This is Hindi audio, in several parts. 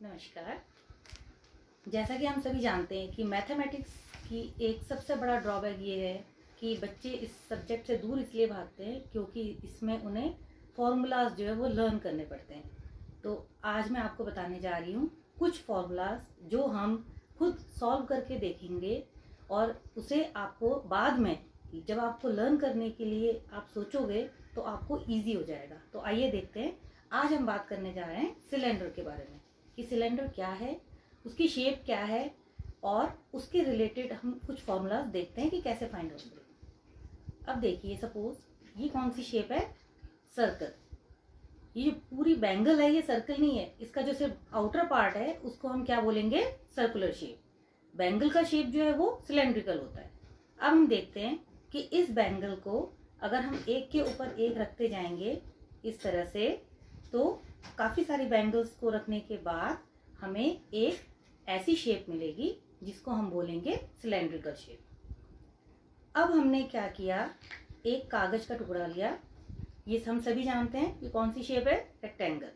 नमस्कार। जैसा कि हम सभी जानते हैं कि मैथमेटिक्स की एक सबसे बड़ा ड्रॉबैक ये है कि बच्चे इस सब्जेक्ट से दूर इसलिए भागते हैं क्योंकि इसमें उन्हें फॉर्मूलाज जो है वो लर्न करने पड़ते हैं। तो आज मैं आपको बताने जा रही हूँ कुछ फॉर्मूलाज जो हम खुद सॉल्व करके देखेंगे और उसे आपको बाद में जब आपको लर्न करने के लिए आप सोचोगे तो आपको ईजी हो जाएगा। तो आइए देखते हैं। आज हम बात करने जा रहे हैं सिलेंडर के बारे में कि सिलेंडर क्या है, उसकी शेप क्या है और उसके रिलेटेड हम कुछ फॉर्मूलाज देखते हैं कि कैसे फाइंड होंगे। अब देखिए, सपोज ये कौन सी शेप है, सर्कल। ये जो पूरी बैंगल है ये सर्कल नहीं है, इसका जो सिर्फ आउटर पार्ट है उसको हम क्या बोलेंगे, सर्कुलर शेप। बैंगल का शेप जो है वो सिलेंड्रिकल होता है। अब हम देखते हैं कि इस बैंगल को अगर हम एक के ऊपर एक रखते जाएंगे इस तरह से, तो काफी सारी बैंगल्स को रखने के बाद हमें एक ऐसी शेप मिलेगी जिसको हम बोलेंगे सिलेंड्रिकल शेप। अब हमने क्या किया, एक कागज का टुकड़ा लिया। ये हम सभी जानते हैं ये कौन सी शेप है, रेक्टेंगल।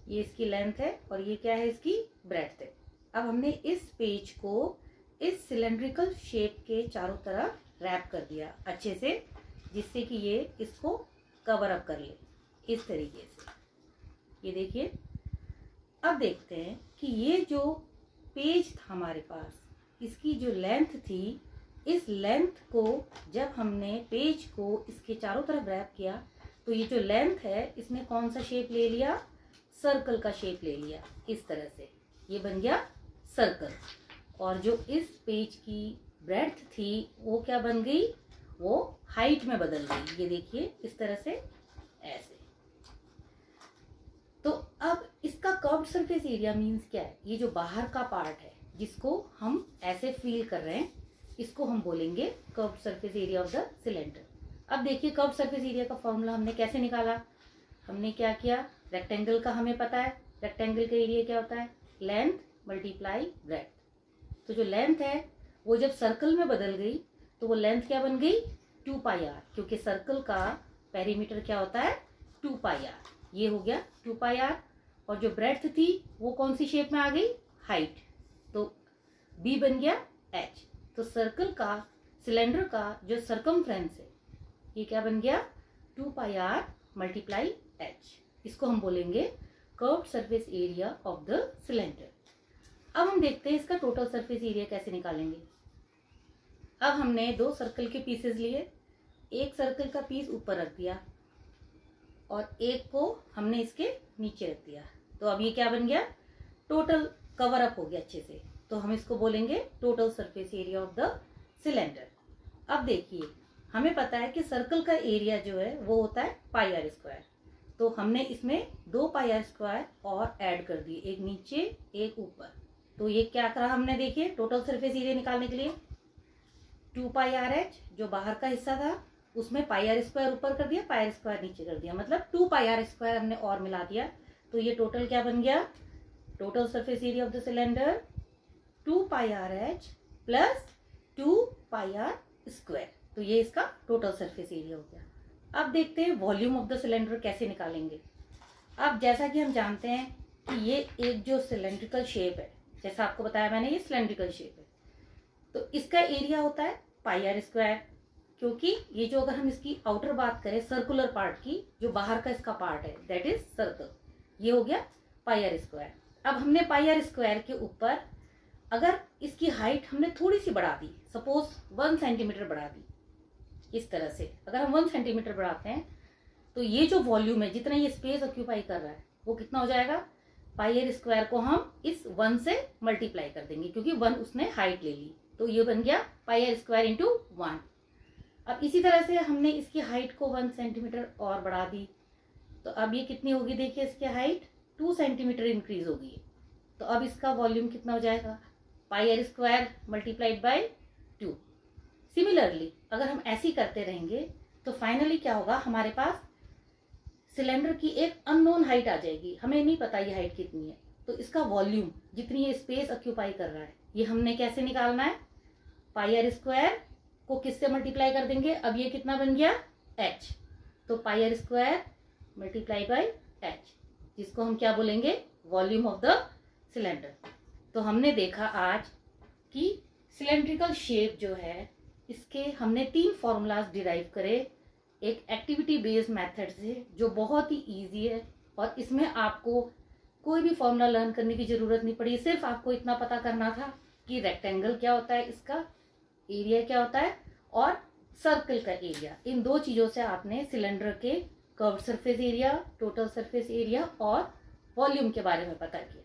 ये इसकी लेंथ है और ये क्या है, इसकी ब्रेड्थ है। अब हमने इस पेज को इस सिलेंड्रिकल शेप के चारों तरफ रैप कर दिया अच्छे से, जिससे कि ये इसको कवर अप कर ले इस तरीके से। ये देखिए। अब देखते हैं कि ये जो पेज था हमारे पास, इसकी जो लेंथ थी, इस लेंथ को जब हमने पेज को इसके चारों तरफ रैप किया तो ये जो लेंथ है इसने कौन सा शेप ले लिया, सर्कल का शेप ले लिया इस तरह से। ये बन गया सर्कल। और जो इस पेज की ब्रेड्थ थी वो क्या बन गई, वो हाइट में बदल गई। ये देखिए इस तरह से, ऐसे। तो अब इसका कर्व्ड सरफेस एरिया मींस क्या है, ये जो बाहर का पार्ट है जिसको हम ऐसे फील कर रहे हैं, इसको हम बोलेंगे curved surface area of the cylinder. अब देखिए कर्व्ड सरफेस एरिया का फॉर्मूला हमने कैसे निकाला। हमने क्या किया, रेक्टेंगल का हमें पता है, रेक्टेंगल का एरिया क्या होता है, लेंथ मल्टीप्लाई ब्रेड्थ। तो जो लेंथ है वो जब सर्कल में बदल गई तो वो लेंथ क्या बन गई, 2πr, क्योंकि सर्कल का पेरीमीटर क्या होता है, 2πr। ये हो गया 2πr। और जो ब्रेड्थ थी वो कौन सी शेप में आ गई, हाइट। तो b बन गया h। तो सर्कल का, सिलेंडर का जो सरकमफ्रेंस है ये क्या बन गया, 2πr मल्टीप्लाई h। इसको हम बोलेंगे curved surface area of the cylinder. अब हम देखते हैं इसका टोटल सरफेस एरिया कैसे निकालेंगे। अब हमने दो सर्कल के पीसेस लिए, एक सर्कल का पीस ऊपर रख दिया और एक को हमने इसके नीचे रख दिया। तो अब ये क्या बन गया, टोटल कवर अप हो गया अच्छे से। तो हम इसको बोलेंगे total surface area of the cylinder. अब देखिए, हमें पता है कि सर्कल का एरिया जो है वो होता है πr²। तो हमने इसमें 2πr² और ऐड कर दिए, एक नीचे एक ऊपर। तो ये क्या करा हमने, देखिए टोटल सरफेस एरिया निकालने के लिए 2πrh जो बाहर का हिस्सा था उसमें πr² ऊपर कर दिया, πr² नीचे कर दिया, मतलब 2πr² हमने और मिला दिया। तो ये टोटल क्या बन गया, total surface area of the cylinder 2πrh plus 2πr²। तो ये इसका टोटल सरफेस एरिया हो गया। अब देखते हैं वॉल्यूम ऑफ द सिलेंडर कैसे निकालेंगे। अब जैसा कि हम जानते हैं कि ये एक जो सिलेंड्रिकल शेप है, जैसा आपको बताया मैंने, ये सिलेंड्रिकल शेप है, तो इसका एरिया होता है πr²। क्योंकि ये जो, अगर हम इसकी आउटर बात करें सर्कुलर पार्ट की, जो बाहर का इसका पार्ट है दैट इज सर्कल, ये हो गया πr²। अब हमने πr² के ऊपर अगर इसकी हाइट हमने थोड़ी सी बढ़ा दी, सपोज 1 सेंटीमीटर बढ़ा दी, इस तरह से अगर हम 1 सेंटीमीटर बढ़ाते हैं तो ये जो वॉल्यूम है, जितना ये स्पेस ऑक्यूपाई कर रहा है वो कितना हो जाएगा, πr² को हम इस 1 से मल्टीप्लाई कर देंगे क्योंकि 1 उसने हाइट ले ली। तो ये बन गया πr² इंटू 1। अब इसी तरह से हमने इसकी हाइट को 1 सेंटीमीटर और बढ़ा दी, तो अब ये कितनी होगी, देखिए इसकी हाइट 2 सेंटीमीटर इंक्रीज होगी। तो अब इसका वॉल्यूम कितना हो जाएगा, πr² मल्टीप्लाइड बाय 2। सिमिलरली अगर हम ऐसे ही करते रहेंगे तो फाइनली क्या होगा, हमारे पास सिलेंडर की एक अननोन हाइट आ जाएगी, हमें नहीं पता ये हाइट कितनी है। तो इसका वॉल्यूम, जितनी ये स्पेस ऑक्यूपाई कर रहा है, ये हमने कैसे निकालना है, πr² को किससे मल्टीप्लाई कर देंगे। अब ये कितना बन गया, h। तो πr² मल्टीप्लाई बाय h, जिसको हम क्या बोलेंगे, वॉल्यूम ऑफ द सिलेंडर। तो हमने देखा आज कि सिलेंड्रिकल शेप जो है इसके हमने 3 फॉर्मूलाज डिराइव करे एक एक्टिविटी बेस्ड मेथड से, जो बहुत ही इजी है और इसमें आपको कोई भी फॉर्मूला लर्न करने की जरूरत नहीं पड़ी। सिर्फ आपको इतना पता करना था कि रेक्टेंगल क्या होता है, इसका एरिया क्या होता है और सर्कल का एरिया। इन 2 चीजों से आपने सिलेंडर के curve surface area, total surface area और वॉल्यूम के बारे में पता किया।